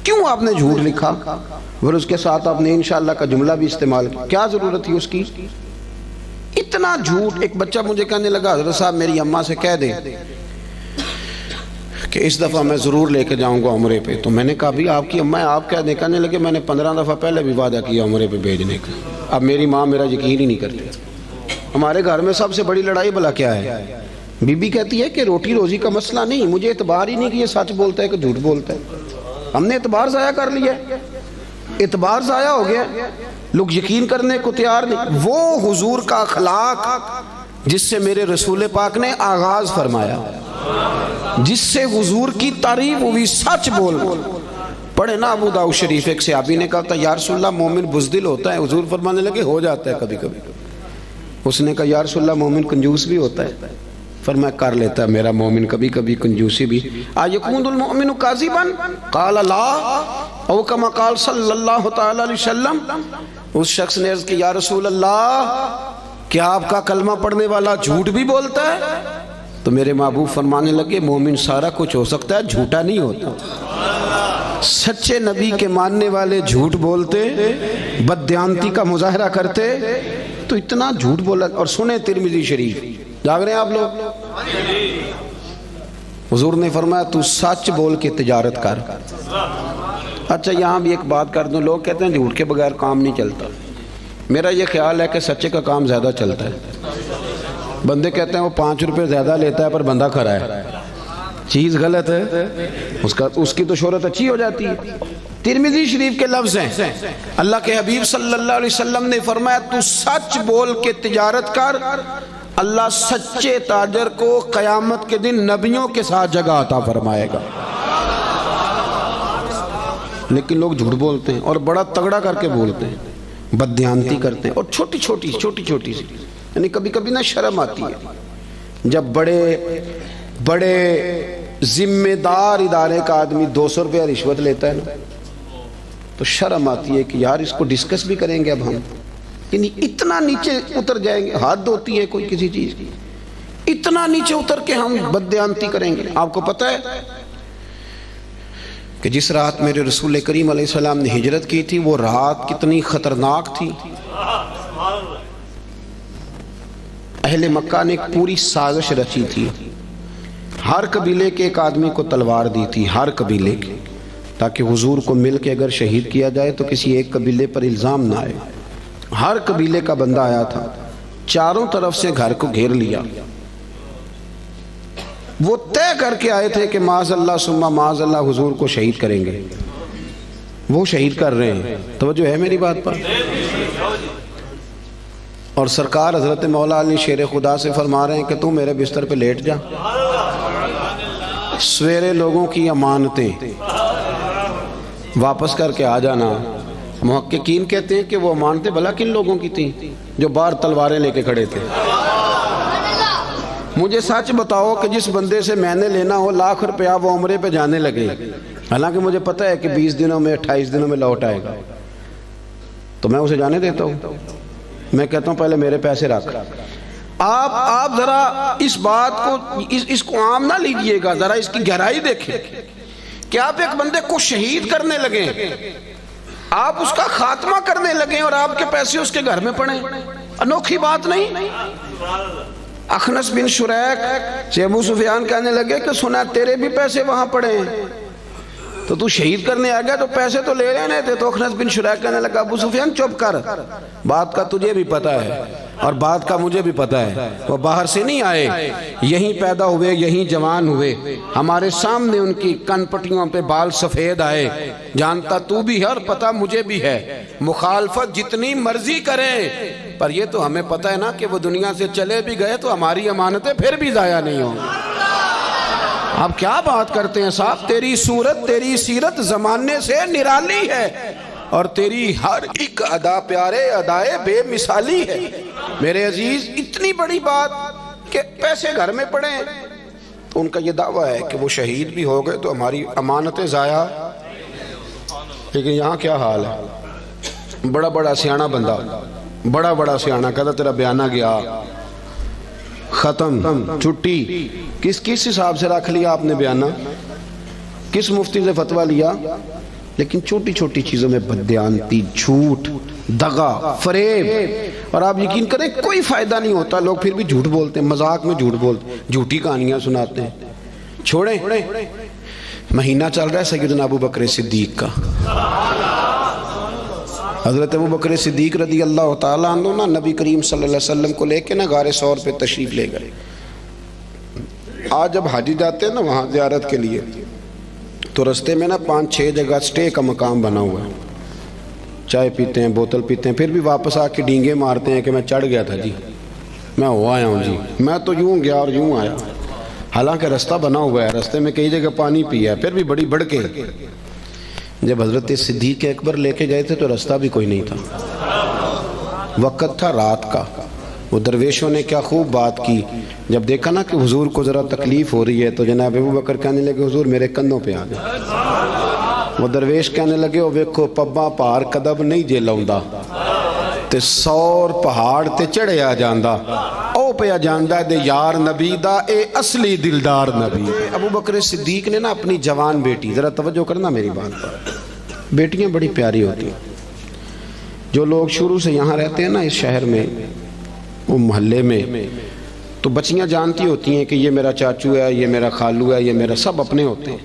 کیوں آپ نے جھوٹ لکھا؟ پھر اس کے ساتھ آپ نے انشاءاللہ کا جملہ بھی استعمال کیا، کیا ضرورت تھی اس کی؟ اتنا جھوٹ۔ ایک بچہ مجھے کہنے لگا حضرت صاحب میری اماں سے کہہ دیں کہ اس دفعہ میں ضرور لے کے جاؤں گا عمرے پہ۔ تو میں نے کہا بھی آپ کی اماں آپ کہہ دیں، کہنے لگے میں نے 15 دفعہ پہلے بھی وعدہ کیا عمرے پہ بھیجنے کا، اب میری ماں میرا یقین ہی نہیں کرتی۔ ہمارے گھر میں سب سے بڑی لڑائی بھلا کیا ہے؟ بی بی کہتی ہے کہ روٹی روزی کا مسئلہ نہیں، مجھے اعتبار ہی نہیں کہ یہ سچ بولتا ہے کہ جھوٹ بولتا ہے۔ ہم نے اعتبار ضائع کر لیا، اعتبار ضائع ہو گیا، لوگ یقین کرنے کو تیار نہیں۔ وہ حضور کا اخلاق جس سے میرے رسول پاک نے آغاز فرمایا، جس سے حضور کی تعریف ہوئی، سچ بول۔ پڑھے نا ابو داؤد شریف، ایک صحابی نے کہا تھا یا رسول اللہ مومن بزدل ہوتا ہے، حضور فرمانے لگے ہو جاتا ہے کبھی کبھی۔ اس نے کہا یا رسول اللہ مومن کنجوس بھی ہوتا ہے، فرمایا کر لیتا ہے میرا مومن کبھی کبھی کنجوسی بھی۔ آیکون المؤمن کاذبا قال لا، او کما قال صلی اللہ تعالی علیہ وسلم۔ اس شخص نے عرض کی یا رسول اللہ کیا آپ کا کلمہ پڑھنے والا جھوٹ بھی بولتا ہے؟ تو میرے محبوب فرمانے لگے مومن سارا کچھ ہو سکتا ہے، جھوٹا نہیں ہوتا۔ سچے نبی کے ماننے والے جھوٹ بولتے، بددیانتی کا مظاہرہ کرتے، تو اتنا جھوٹ بولا۔ اور سنیں ترمذی شریف، جاگ رہے ہیں آپ لوگ؟ حضور نے فرمایا تو سچ بول کے تجارت کر۔ اچھا یہاں بھی ایک بات کر دوں، لوگ کہتے ہیں جھوٹ کے بغیر کام نہیں چلتا۔ میرا یہ خیال ہے کہ سچے کا کام زیادہ چلتا ہے۔ بندے کہتے ہیں وہ 5 روپے زیادہ لیتا ہے پر بندہ کھرا ہے، چیز غلط ہے، اس کی تو شہرت اچھی ہو جاتی ہے۔ ترمذی شریف کے لفظ ہیں، اللہ کے حبیب صلی اللہ علیہ وسلم نے فرمایا تو سچ بول کے تجارت کر، اللہ سچے تاجر کو قیامت کے دن نبیوں کے ساتھ جگہ عطا فرمائے گا۔ لیکن لوگ جھوٹ بولتے ہیں اور بڑا تگڑا کر کے بولتے ہیں، بددیانتی کرتے ہیں، اور چھوٹی چھوٹی سی، یعنی کبھی کبھی نا شرم آتی ہے جب بڑے ذمہ دار ادارے کا آدمی 200 روپیہ رشوت لیتا ہے نا، تو شرم آتی ہے کہ یار اس کو ڈسکس بھی کریں گے اب ہم، یعنی اتنا نیچے اتر جائیں گے، حد ہوتی ہے کوئی کسی چیز کی، اتنا نیچے اتر کے ہم بددیانتی کریں گے۔ آپ کو پتہ ہے کہ جس رات میرے رسول کریم علیہ السلام نے ہجرت کی تھی وہ رات کتنی خطرناک تھی؟ اہل مکہ نے ایک پوری سازش رچی تھی، ہر قبیلے کے ایک آدمی کو تلوار دی تھی، ہر قبیلے کے، تاکہ حضور کو مل کے اگر شہید کیا جائے تو کسی ایک قبیلے پر الزام نہ آئے۔ ہر قبیلے کا بندہ آیا تھا، چاروں طرف سے گھر کو گھیر لیا۔ وہ طے کر کے آئے تھے کہ معاذ اللہ ثم معاذ اللہ حضور کو شہید کریں گے، وہ شہید کر رہے ہیں۔ توجہ ہے میری بات پر؟ اور سرکار حضرت مولا علی شیر خدا سے فرما رہے ہیں کہ تو میرے بستر پہ لیٹ جا، سویرے لوگوں کی امانتیں واپس کر کے آ جانا۔ محققین کہتے ہیں کہ وہ امانتیں بھلا کن لوگوں کی تھیں؟ جو باہر تلواریں لے کے کھڑے تھے۔ مجھے سچ بتاؤ کہ جس بندے سے میں نے لینا ہو لاکھ روپیہ وہ عمرے پہ جانے لگے، حالانکہ مجھے پتہ ہے کہ 20 دنوں میں 28 دنوں میں لوٹ آئے گا، تو میں اسے جانے دیتا ہوں؟ میں کہتا ہوں پہلے میرے پیسے رکھ۔ آپ ذرا اس بات کو اس کو عام نہ لیجئے گا، ذرا اس کی گہرائی دیکھیں کہ آپ ایک بندے کو شہید کرنے لگیں، آپ اس کا خاتمہ کرنے لگیں اور آپ کے پیسے اس کے گھر میں پڑیں۔ انوکھی بات نہیں؟ اخنس بن شریک سے ابو سفیان کہنے لگے کہ سنا تیرے بھی پیسے وہاں پڑے ہیں، تو تو شہید کرنے آ گیا تو پیسے تو لے لینے تھے۔ تو اخنس بن شریک کہنے لگا ابو سفیان چپ کر، بات کا تجھے بھی پتہ ہے اور بات کا مجھے بھی پتہ ہے، وہ باہر سے نہیں آئے، یہیں پیدا ہوئے، یہیں جوان ہوئے، ہمارے سامنے ان کی کن پٹیوں پہ بال سفید آئے، جانتا تو بھی ہے اور پتہ مجھے بھی ہے، مخالفت جتنی مرضی کریں، پر یہ تو ہمیں پتہ ہے نا کہ وہ دنیا سے چلے بھی گئے تو ہماری امانتیں پھر بھی ضائع نہیں ہوں۔ آپ کیا بات کرتے ہیں صاحب؟ تیری صورت تیری سیرت زمانے سے نرالی ہے اور تیری ہر ایک ادا پیارے ادائے بے مثالی ہے۔ میرے عزیز، اتنی بڑی بات کہ پیسے گھر میں پڑے ہیں، تو ان کا یہ دعویٰ ہے کہ وہ شہید بھی ہو گئے تو ہماری امانتیں ضائع۔ لیکن یہاں کیا حال ہے؟ بڑا بڑا سیاںہ بندہ، بڑا سیاںہ کہتا تیرا بیانہ گیا، ختم، چھٹی۔ کس حساب سے رکھ لیا آپ نے بیانہ؟ کس مفتی سے فتویٰ لیا؟ لیکن چھوٹی چھوٹی چیزوں میں بددیانتی، جھوٹ، دغا، فریب، اور آپ یقین کریں کوئی فائدہ نہیں ہوتا، لوگ پھر بھی جھوٹ بولتے ہیں، مذاق میں جھوٹ بولتے ہیں، جھوٹی کہانیاں سناتے ہیں۔ چھوڑیں، مہینہ چل رہا ہے سیدنا ابو بکر صدیق کا۔ حضرت ابو بکر صدیق رضی اللہ تعالیٰ عنہ نا نبی کریم صلی اللہ علیہ وسلم کو لے کے نا غار ثور پہ تشریف لے گئے۔ آج جب حاجی جاتے ہیں نا وہاں زیارت کے لیے تو رستے میں نا 5-6 جگہ سٹے کا مقام بنا ہوا ہے، چائے پیتے ہیں، بوتل پیتے ہیں، پھر بھی واپس آ کے ڈینگے مارتے ہیں کہ میں چڑھ گیا تھا جی، میں ہو آیا ہوں جی، میں تو یوں گیا اور یوں آیا، حالانکہ رستہ بنا ہوا ہے، رستے میں کئی جگہ پانی پیا، پھر بھی بڑی بڑھ کے۔ جب حضرت صدیق اکبر لے کے گئے تھے تو رستہ بھی کوئی نہیں تھا، وقت تھا رات کا۔ وہ درویشوں نے کیا خوب بات کی، جب دیکھا نا کہ حضور کو ذرا تکلیف ہو رہی ہے تو جناب ابو بکر کہنے لگے حضور میرے کندھوں پہ آ گئے۔ وہ درویش کہنے لگے او ویکھو پبا پار کدب نہیں جے لاؤندا تے 100 پہاڑ تے چڑھیا جاندا، او پیا جاندا دے یار نبی دا اے اصلی دلدار نبی۔ ابو بکر صدیق نے نا اپنی جوان بیٹی، ذرا توجہ کرنا میری بات پر، بیٹیاں بڑی پیاری ہوتی ہیں۔ جو لوگ شروع سے یہاں رہتے ہیں نا اس شہر میں، وہ محلے میں، تو بچیاں جانتی ہوتی ہیں کہ یہ میرا چاچو ہے، یہ میرا خالو ہے، یہ میرا، سب اپنے ہوتے ہیں،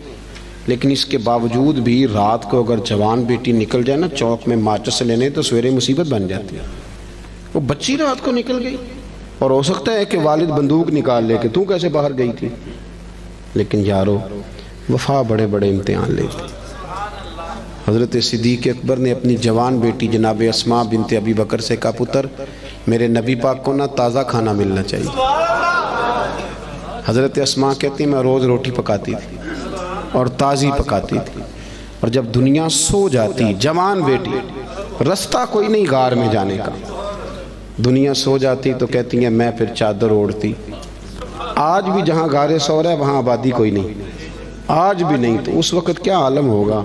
لیکن اس کے باوجود بھی رات کو اگر جوان بیٹی نکل جائے نا چوک میں ماچس لینے تو سویرے مصیبت بن جاتی ہے۔ وہ بچی رات کو نکل گئی اور ہو سکتا ہے کہ والد بندوق نکال لے کہ تو کیسے باہر گئی تھی، لیکن یارو وفا بڑے بڑے امتحان لیتی۔ حضرت صدیق اکبر نے اپنی جوان بیٹی جناب اسماء بنت ابی بکر سے کہا پتر میرے نبی پاک کو نا تازہ کھانا ملنا چاہیے۔ حضرت اسماء کہتی میں روز روٹی پکاتی تھی اور تازی پکاتی تھی، اور جب دنیا سو جاتی، جوان بیٹی، رستہ کوئی نہیں غار میں جانے کا، دنیا سو جاتی تو کہتی ہیں میں پھر چادر اوڑھتی۔ آج بھی جہاں غار ثور ہے وہاں آبادی کوئی نہیں، آج بھی نہیں، تو اس وقت کیا عالم ہوگا۔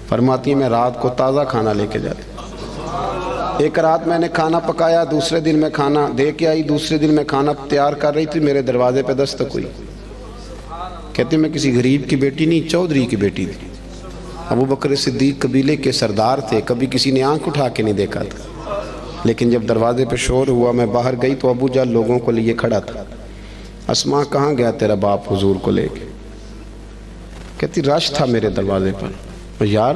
فرماتی ہیں میں رات کو تازہ کھانا لے کے جاتی. ایک رات میں نے کھانا پکایا، دوسرے دن میں کھانا دے کے آئی، دوسرے دن میں کھانا تیار کر رہی تھی، میرے دروازے پہ دستک ہوئی. کہتی میں کسی غریب کی بیٹی نہیں، چودھری کی بیٹی تھی. ابو بکر صدیق قبیلے کے سردار تھے، کبھی کسی نے آنکھ اٹھا کے نہیں دیکھا تھا. لیکن جب دروازے پہ شور ہوا، میں باہر گئی تو ابو جہل لوگوں کو لیے کھڑا تھا. اسماء کہاں گیا تیرا باپ حضور کو لے کے؟ کہتی رش تھا میرے دروازے پر. یار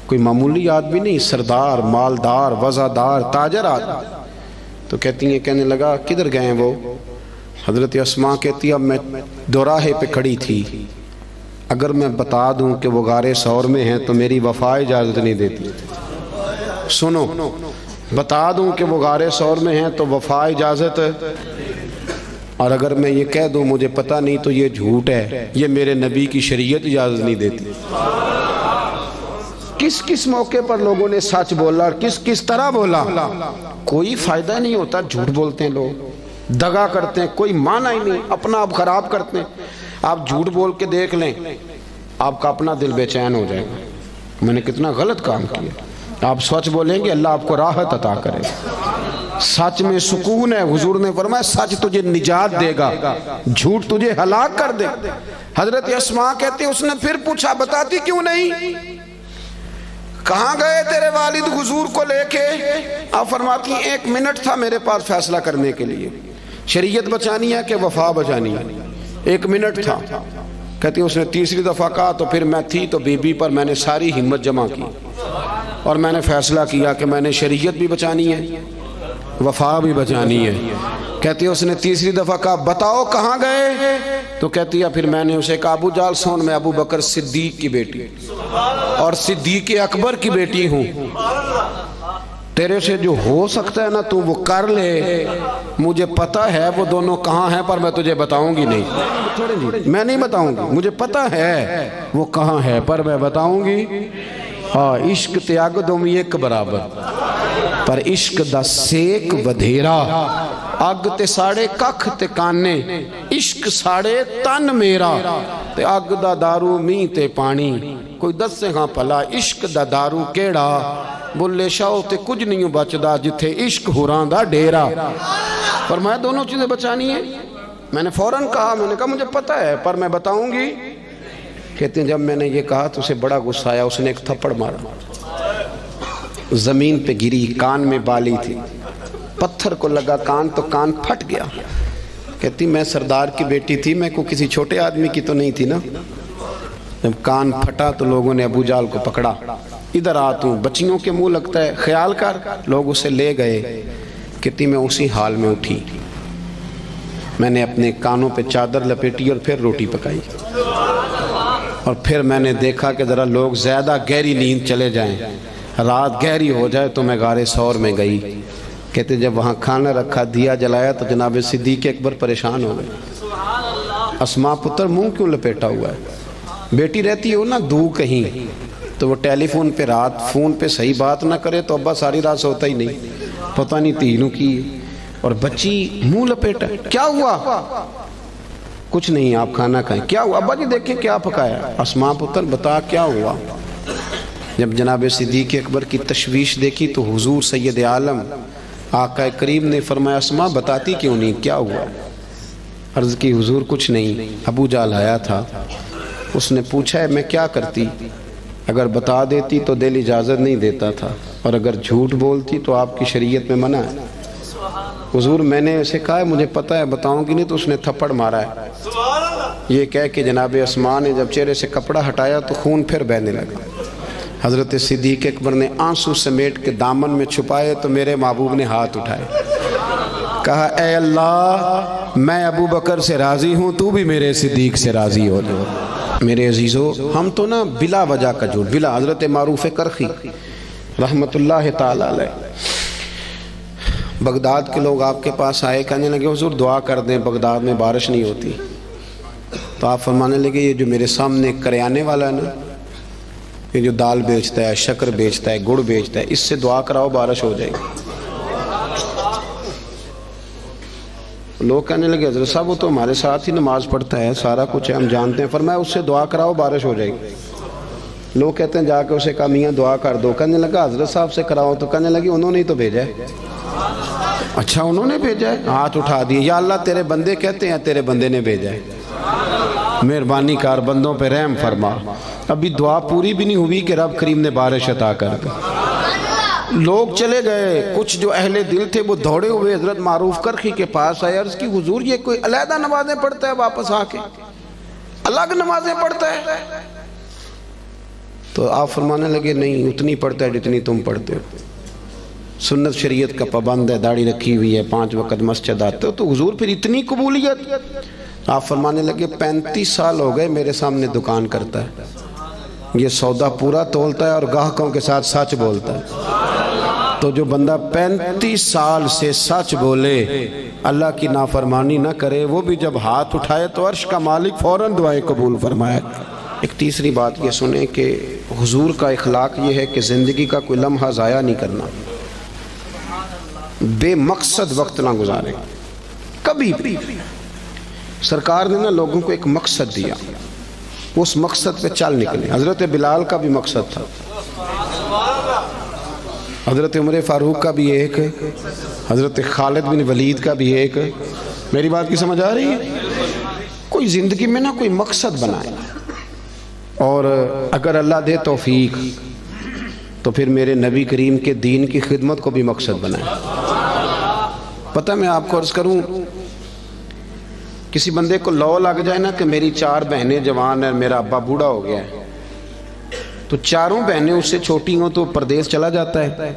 کوئی معمولی آدمی نہیں، سردار، مالدار، وزادار، تاجر آدمی. تو کہتی ہیں کہنے لگا کدھر گئے ہیں وہ؟ حضرت اسماء کہتی اب میں دوراہے پہ کھڑی تھی، اگر میں بتا دوں کہ وہ غار ثور میں ہیں تو میری وفا اجازت نہیں دیتی. سنو، بتا دوں کہ وہ غار ثور میں ہیں تو وفا اجازت، اور اگر میں یہ کہہ دوں مجھے پتہ نہیں تو یہ جھوٹ ہے، یہ میرے نبی کی شریعت اجازت نہیں دیتی. کس کس موقع پر لوگوں نے سچ بولا اور کس کس طرح بولا. کوئی فائدہ نہیں ہوتا، جھوٹ بولتے ہیں لوگ، دغا کرتے ہیں، کوئی معنی ہی نہیں، اپنا آپ خراب کرتے ہیں. آپ جھوٹ بول کے دیکھ لیں، آپ کا اپنا دل بے چین ہو جائے گا میں نے کتنا غلط کام کیا. آپ سچ بولیں گے اللہ آپ کو راحت عطا کرے. سچ میں سکون ہے. حضور نے فرمایا سچ تجھے نجات دے گا، جھوٹ تجھے ہلاک کر دے. حضرت اسماء کہتے ہیں اس نے پھر پوچھا بتاتی کیوں نہیں؟ کہاں گئے تیرے والد حضور کو لے کے؟ آپ فرماتی ہیں 1 منٹ تھا میرے پاس فیصلہ کرنے کے لیے، شریعت بچانی ہے کہ وفا بچانی ہے. 1 منٹ تھا. کہتی اس نے تیسری دفعہ کہا تو پھر میں تھی تو بی بی پر میں نے ساری ہمت جمع کی اور میں نے فیصلہ کیا کہ میں نے شریعت بھی بچانی ہے، وفا بھی بچانی ہے. کہتی اس نے تیسری دفعہ کہا بتاؤ کہاں گئے؟ تو کہتی ہے پھر میں نے اسے کہا ابو جال سن، میں ابو بکر صدیق کی بیٹی اور صدیق اکبر کی بیٹی ہوں، تیرے سے جو ہو سکتا ہے نا تو وہ کر لے. مجھے پتا ہے وہ دونوں کہاں ہیں پر میں تجھے بتاؤں گی نہیں، میں نہیں بتاؤں گی. مجھے پتا ہے وہ کہاں ہے پر میں بتاؤں گی. ہاں عشق تے اگ دومی ایک برابر، پر عشق دا سیک ودھیرا. اگ تے ساڑے ککھ تے کانے، عشق ساڑے تن میرا. تے اگ دا دارو می تے پانی، کوئی دسے ہاں پلا عشق دا دارو کیڑا. بلے شاہ تے کچھ نہیں بچدا جتھے عشق ہوران دا ڈیرا. فرمایا دونوں چیزیں بچانی ہیں. میں نے فوراً کہا، میں نے کہا مجھے پتہ ہے پر میں بتاؤں گی. کہتے ہیں جب میں نے یہ کہا تو اسے بڑا غصہ آیا، اس نے ایک تھپڑ مارا، زمین پہ گری، کان میں بالی تھی، پتھر کو لگا کان تو کان پھٹ گیا. کہتی میں سردار کی بیٹی تھی، میں کو کسی چھوٹے آدمی کی تو نہیں تھی نا. جب کان پھٹا تو لوگوں نے ابو جال کو پکڑا، ادھر آ تو بچیوں کے منہ لگتا ہے، خیال کر. لوگ اسے لے گئے. کہتی میں اسی حال میں اٹھی، میں نے اپنے کانوں پہ چادر لپیٹی اور پھر روٹی پکائی، اور پھر میں نے دیکھا کہ ذرا لوگ زیادہ گہری نیند چلے جائیں، رات گہری ہو جائے تو میں غار ثور میں گئی. کہتے جب وہاں کھانا رکھا، دیا جلایا تو جناب صدیق اکبر پریشان ہو گئے. اسماء پتر منہ کیوں لپیٹا ہوا ہے؟ بیٹی رہتی ہو نا دو کہیں تو وہ ٹیلی فون پہ رات فون پہ صحیح بات نہ کرے تو ابا ساری رات سوتا ہی نہیں، پتہ نہیں تینوں کی. اور بچی منہ لپیٹا، کیا ہوا؟ کچھ نہیں آپ کھانا کھائیں. کیا ہوا ابا جی دیکھیں کیا پکایا؟ اسماء پتر بتا کیا ہوا؟ جب جناب صدیق اکبر کی تشویش دیکھی تو حضور سید عالم آقا کریم نے فرمایا اسماء بتاتی کیوں نہیں، کیا ہوا؟ عرض کی حضور کچھ نہیں، ابو جال آیا تھا، اس نے پوچھا ہے میں کیا کرتی، اگر بتا دیتی تو دل اجازت نہیں دیتا تھا، اور اگر جھوٹ بولتی تو آپ کی شریعت میں منع ہے. حضور میں نے اسے کہا ہے مجھے پتہ ہے بتاؤں گی نہیں، تو اس نے تھپڑ مارا ہے. یہ کہہ کے جناب اسماء نے جب چہرے سے کپڑا ہٹایا تو خون پھر بہنے لگا. حضرت صدیق اکبر نے آنسو سمیٹ کے دامن میں چھپائے تو میرے محبوب نے ہاتھ اٹھائے، کہا اے اللہ میں ابو بکر سے راضی ہوں، تو بھی میرے صدیق سے راضی ہو جاؤ. میرے عزیزو ہم تو نا بلا وجہ کا جھوٹ، بلا. حضرت معروف کرخی رحمت اللہ تعالی علیہ، بغداد کے لوگ آپ کے پاس آئے، کہنے لگے حضور دعا کر دیں بغداد میں بارش نہیں ہوتی. تو آپ فرمانے لگے یہ جو میرے سامنے کریانے والا ہے نا، یہ جو دال بیچتا ہے، شکر بیچتا ہے، گڑ بیچتا ہے، اس سے دعا کراؤ بارش ہو جائے گی. لوگ کہنے لگے حضرت صاحب وہ تو ہمارے ساتھ ہی نماز پڑھتا ہے، سارا کچھ ہے، ہم جانتے ہیں. فرمایا اس سے دعا کراؤ بارش ہو جائے گی. لوگ کہتے ہیں جا کے اسے کہا میاں دعا کر دو، کہنے لگا حضرت صاحب سے کراؤ، تو کہنے لگی انہوں نے ہی تو بھیجا ہے۔ اچھا انہوں نے بھیجا ہے؟ ہاتھ اٹھا دیے، یا اللہ تیرے بندے کہتے ہیں تیرے بندے نے بھیجا ہے، مہربانی کار بندوں پہ رحم فرما۔ ابھی دعا پوری بھی نہیں ہوئی کہ رب کریم نے بارش عطا کر دی۔ لوگ چلے گئے، کچھ جو اہل دل تھے وہ دوڑے ہوئے حضرت معروف کرخی کے پاس آئے، عرض کی حضور یہ کوئی علیحدہ نمازیں پڑھتا ہے واپس آ کے، الگ نمازیں پڑھتا ہے؟ تو آپ فرمانے لگے نہیں، اتنی پڑھتا ہے جتنی تم پڑھتے ہو، سنت شریعت کا پابند ہے، داڑھی رکھی ہوئی ہے، 5 وقت مسجد آتے ہو، تو حضور پھر اتنی قبولیت؟ آپ فرمانے لگے 35 سال ہو گئے میرے سامنے دکان کرتا ہے، یہ سودا پورا تولتا ہے اور گاہکوں کے ساتھ سچ بولتا ہے۔ تو جو بندہ 35 سال سے سچ بولے، اللہ کی نافرمانی نہ کرے، وہ بھی جب ہاتھ اٹھائے تو عرش کا مالک فوراً دعائیں قبول فرمائے۔ ایک تیسری بات یہ سنیں کہ حضور کا اخلاق یہ ہے کہ زندگی کا کوئی لمحہ ضائع نہیں کرنا، بے مقصد وقت نہ گزارے کبھی بھی۔ سرکار نے نا لوگوں کو ایک مقصد دیا، اس مقصد پہ چل نکلے۔ حضرت بلال کا بھی مقصد تھا، حضرت عمر فاروق کا بھی ایک، حضرت خالد بن ولید کا بھی ایک۔ میری بات کی سمجھ آ رہی ہے؟ کوئی زندگی میں نا کوئی مقصد بنائے، اور اگر اللہ دے توفیق تو پھر میرے نبی کریم کے دین کی خدمت کو بھی مقصد بنائے۔ پتہ میں آپ کو عرض کروں، کسی بندے کو لو لگ جائے نا کہ میری 4 بہنیں جوان ہیں، میرا ابا بوڑھا ہو گیا ہے، تو 4 بہنیں اس سے چھوٹی ہوں تو پردیس چلا جاتا ہے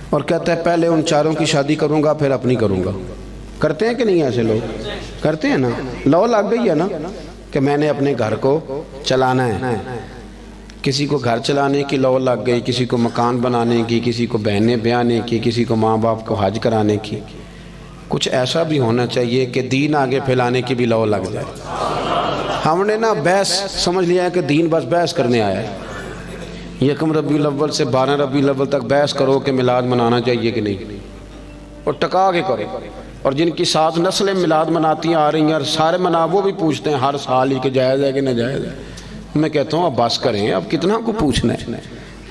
اور کہتا ہے پہلے ان 4 کی شادی کروں گا پھر اپنی کروں گا۔ کرتے ہیں کہ نہیں ایسے لوگ؟ کرتے ہیں نا۔ لو لگ گئی ہے نا کہ میں نے اپنے گھر کو چلانا ہے، کسی کو گھر چلانے کی لو لگ گئی، کسی کو مکان بنانے کی، کسی کو بہنیں بیانے کی، کسی کو ماں باپ کو حج کرانے کی۔ کچھ ایسا بھی ہونا چاہیے کہ دین آگے پھیلانے کی بھی لو لگ جائے۔ ہم نے نا بحث سمجھ لیا ہے کہ دین بس بحث کرنے آیا ہے، 1 ربیع الاول سے 12 ربیع الاول تک بحث کرو کہ میلاد منانا چاہیے کہ نہیں، اور ٹکا کے کرو۔ اور جن کی 7 نسلیں میلاد مناتی آ رہی ہیں اور سارے منا، وہ بھی پوچھتے ہیں ہر سال ہی کہ جائز ہے کہ ناجائز ہے۔ میں کہتا ہوں اب بس کریں، اب کتنا کو پوچھنا ہے،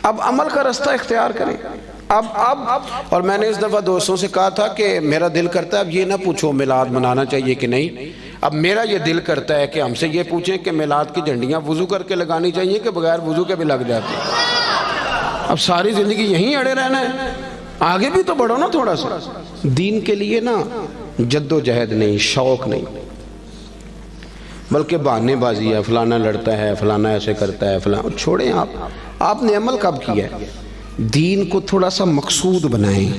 اب عمل کا رستہ اختیار کریں۔ اب اور میں نے اس دفعہ دوستوں سے کہا تھا کہ میرا دل کرتا ہے اب یہ نہ پوچھو میلاد منانا چاہیے کہ نہیں، اب میرا یہ دل کرتا ہے کہ ہم سے یہ پوچھیں کہ میلاد کی جھنڈیاں وضو کر کے لگانی چاہیے کہ بغیر وضو کے بھی لگ جاتی ہیں۔ اب ساری زندگی یہیں اڑے رہنا ہے، آگے بھی تو بڑھو نا تھوڑا سا۔ دین کے لیے نا جد و جہد نہیں، شوق نہیں، بلکہ بہانے بازی ہے، فلانا لڑتا ہے، فلانا ایسے کرتا ہے، فلانا۔ چھوڑیں، آپ نے عمل کب کیا ہے؟ دین کو تھوڑا سا مقصود بنائیں،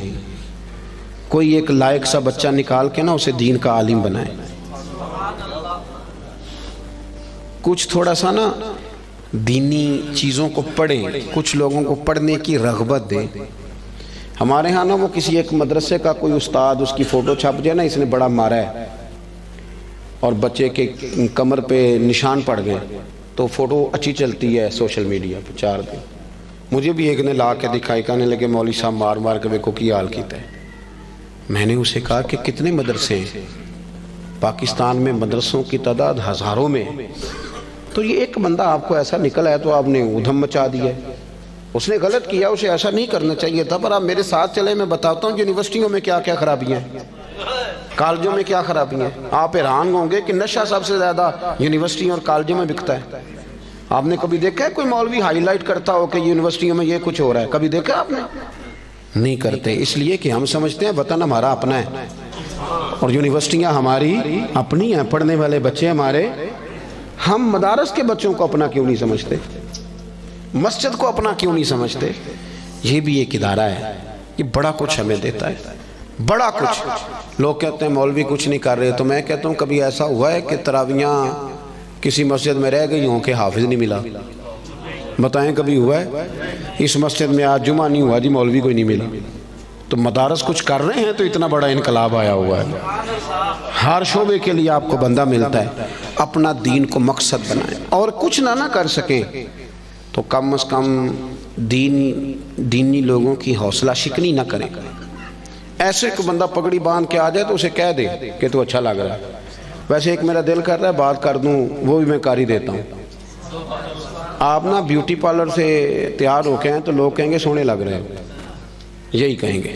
کوئی ایک لائق سا بچہ نکال کے نا اسے دین کا عالم بنائیں، کچھ تھوڑا سا نا دینی چیزوں کو پڑھیں، کچھ لوگوں کو پڑھنے کی رغبت دیں۔ ہمارے ہاں نا وہ کسی ایک مدرسے کا کوئی استاد، اس کی فوٹو چھپ جائے نا اس نے بڑا مارا ہے اور بچے کے کمر پہ نشان پڑ گئے تو فوٹو اچھی چلتی ہے سوشل میڈیا پہ 4 دن۔ مجھے بھی ایک نے لا کے دکھائی، کہنے لگے مولوی صاحب مار مار کے ویکھو کی حال کیتا ہے۔ میں نے اسے کہا کہ کتنے مدرسے ہیں پاکستان میں؟ مدرسوں کی تعداد ہزاروں میں، تو یہ ایک بندہ آپ کو ایسا نکل ہے تو آپ نے ادھم مچا دیا ہے۔ اس نے غلط کیا، اسے ایسا نہیں کرنا چاہیے تھا، پر آپ میرے ساتھ چلے، میں بتاتا ہوں یونیورسٹیوں میں کیا کیا خرابیاں ہیں، کالجوں میں کیا خرابیاں ہیں۔ آپ حیران ہوں گے کہ نشہ سب سے زیادہ یونیورسٹیوں اور کالجوں میں بکتا ہے۔ آپ نے کبھی دیکھا ہے کوئی مولوی ہائی لائٹ کرتا ہو کہ یونیورسٹیوں میں یہ کچھ ہو رہا ہے؟ کبھی دیکھا آپ نے؟ نہیں کرتے، اس لیے کہ ہم سمجھتے ہیں وطن ہمارا اپنا ہے اور یونیورسٹیاں ہماری اپنی ہیں، پڑھنے والے بچے ہمارے۔ ہم مدارس کے بچوں کو اپنا کیوں نہیں سمجھتے؟ مسجد کو اپنا کیوں نہیں سمجھتے؟ یہ بھی ایک ادارہ ہے، یہ بڑا کچھ ہمیں دیتا ہے، بڑا کچھ۔ لوگ کہتے ہیں مولوی کچھ نہیں کر رہے، تو میں کہتا ہوں کبھی ایسا ہوا ہے کہ تراویحاں کسی مسجد میں رہ گئی ہوں کہ حافظ نہیں ملا؟ بتائیں کبھی ہوا ہے؟ اس مسجد میں آج جمعہ نہیں ہوا جی، مولوی کوئی نہیں ملا۔ تو مدارس کچھ کر رہے ہیں تو اتنا بڑا انقلاب آیا ہوا ہے۔ ہر شعبے کے لیے آپ کو بندہ ملتا ہے۔ اپنا دین کو مقصد بنائیں، اور کچھ نہ کر سکیں تو کم از کم دینی لوگوں کی حوصلہ شکنی نہ کریں۔ ایسے کہ بندہ پگڑی باندھ کے آ جائے تو اسے کہہ دے کہ تو اچھا لگ رہا ہے۔ ویسے ایک میرا دل کر رہا ہے بات کر دوں، وہ بھی میں کر ہی دیتا ہوں۔ آپ نا بیوٹی پارلر سے تیار ہو کے ہیں تو لوگ کہیں گے سونے لگ رہے ہیں، یہی کہیں گے.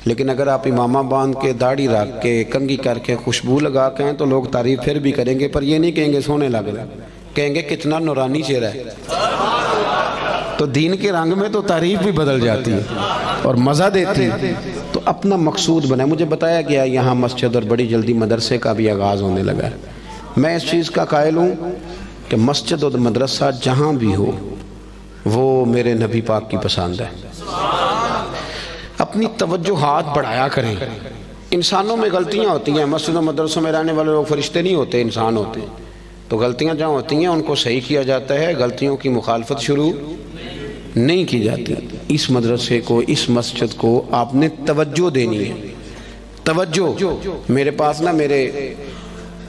لیکن اگر آپ امامہ باندھ کے، داڑھی رکھ کے، کنگھی کر کے، خوشبو لگا کے ہیں تو لوگ تعریف پھر بھی کریں گے، پر یہ نہیں کہیں گے سونے لگ رہے ہیں، کہیں گے کتنا نورانی چہرہ ہے. تو دین کے رنگ میں تو تعریف بھی بدل جاتی ہے اور مزہ دیتی ہے. تو اپنا مقصود بنائے. مجھے بتایا گیا یہاں مسجد اور بڑی جلدی مدرسے کا بھی آغاز ہونے لگا ہے. میں اس چیز کا قائل ہوں کہ مسجد اور مدرسہ جہاں بھی ہو وہ میرے نبی پاک کی پسند ہے. اپنی توجہات بڑھایا کریں. انسانوں میں غلطیاں ہوتی ہیں. مسجد و مدرسوں میں رہنے والے لوگ فرشتے نہیں ہوتے، انسان ہوتے ہیں. تو غلطیاں جہاں ہوتی ہیں ان کو صحیح کیا جاتا ہے، غلطیوں کی مخالفت شروع نہیں کی جاتی. اس مدرسے کو، اس مسجد کو آپ نے توجہ دینی ہے. توجہ. میرے پاس نا میرے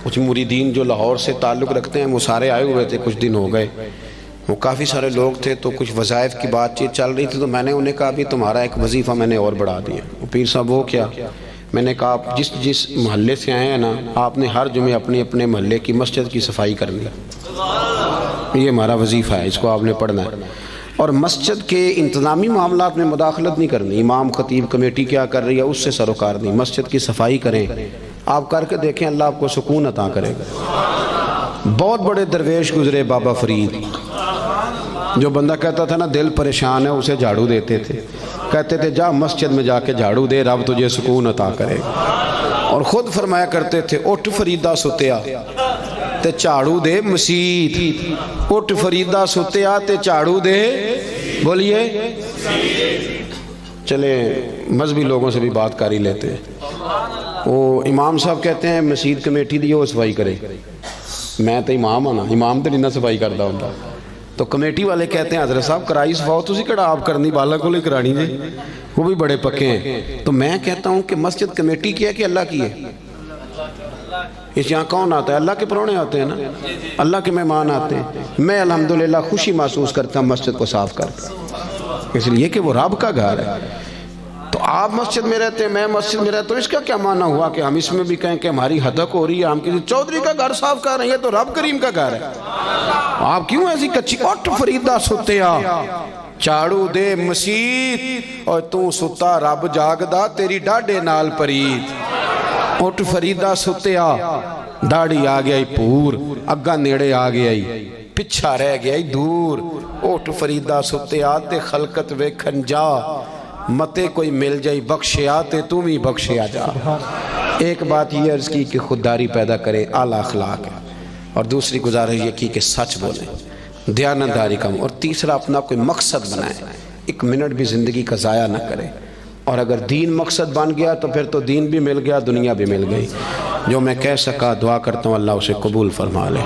کچھ مریدین جو لاہور سے تعلق رکھتے ہیں وہ سارے آئے ہوئے تھے، کچھ دن ہو گئے. وہ کافی سارے لوگ تھے تو کچھ وظائف کی بات چیت چل رہی تھی. تو میں نے انہیں کہا بھی تمہارا ایک وظیفہ میں نے اور بڑھا دیا. وہ پیر صاحب وہ کیا؟ میں نے کہا آپ جس محلے سے آئے ہیں نا، آپ نے ہر جمعے اپنے محلے کی مسجد کی صفائی کرنی. یہ ہمارا وظیفہ ہے، اس کو آپ نے پڑھنا ہے. اور مسجد کے انتظامی معاملات میں مداخلت نہیں کرنی. امام، خطیب، کمیٹی کیا کر رہی ہے اس سے سروکار نہیں. مسجد کی صفائی کریں. آپ کر کے دیکھیں، اللہ آپ کو سکون عطا کرے گا. بہت بڑے درویش گزرے، بابا فرید. جو بندہ کہتا تھا نا دل پریشان ہے، اسے جھاڑو دیتے تھے. کہتے تھے جا مسجد میں جا کے جھاڑو دے، رب تجھے سکون عطا کرے گا. اور خود فرمایا کرتے تھے اٹھ فریدہ ستیا تے جھاڑو دے مسجد. اٹھ فریدہ ستیا تے جھاڑو دے. بولیے. چلے مذہبی لوگوں سے بھی بات کر ہی لیتے ہیں. وہ امام صاحب کہتے ہیں مسجد کمیٹی دی وہ صفائی کرے. میں تو امام ہوں نا، امام تو نہیں صفائی کرتا ہوں. تو کمیٹی والے کہتے ہیں حضرت صاحب کرائی صفاؤ تسی کڑا آپ کرنی، بالا کو لے کرانی جی. وہ بھی بڑے پکے ہیں. تو میں کہتا ہوں کہ مسجد کمیٹی کی ہے کہ اللہ کی ہے؟ اس یہاں کون آتا ہے؟ اللہ کے پرونے آتے ہیں نا، اللہ کے مہمان آتے ہیں. میں الحمدللہ خوشی محسوس کرتا ہوں مسجد کو صاف کرتا، اس لیے کہ وہ رب کا گھر ہے. تو آپ مسجد میں رہتے ہیں، میں مسجد میں رہتا ہوں. اس کا کیا معنی ہوا کہ ہم اس میں بھی کہیں کہ ہماری حدق ہو رہی ہے، ہم کسی چودھری کا گھر صاف کر رہے ہیں؟ تو رب کریم کا گھر ہے. آپ کیوں ایسی کچی؟ اٹھ فریدہ ستیا جھاڑو دے مسجد، اور تو ستا رب جاگدا تیری ڈاڈے نال پرید. اٹھ فریدہ ستیا. داڑھی آ گیا پور، اگا نیڑے آ گیا پچھا رہ گیا دور. اٹھ فریدہ ستیا تے خلقت ویکھن جا، متے کوئی مل جائی بخشیا تے تم ہی بخشیا جا. ایک بات یہ عرض کی کہ خودداری پیدا کرے، اعلیٰ اخلاق ہے. اور دوسری گزارش یہ کی کہ سچ بولیں، دیانتداری کا. اور تیسرا اپنا کوئی مقصد بنائیں، ایک منٹ بھی زندگی کا ضائع نہ کرے. اور اگر دین مقصد بن گیا تو پھر تو دین بھی مل گیا، دنیا بھی مل گئی. جو میں کہہ سکا دعا کرتا ہوں اللہ اسے قبول فرما لے.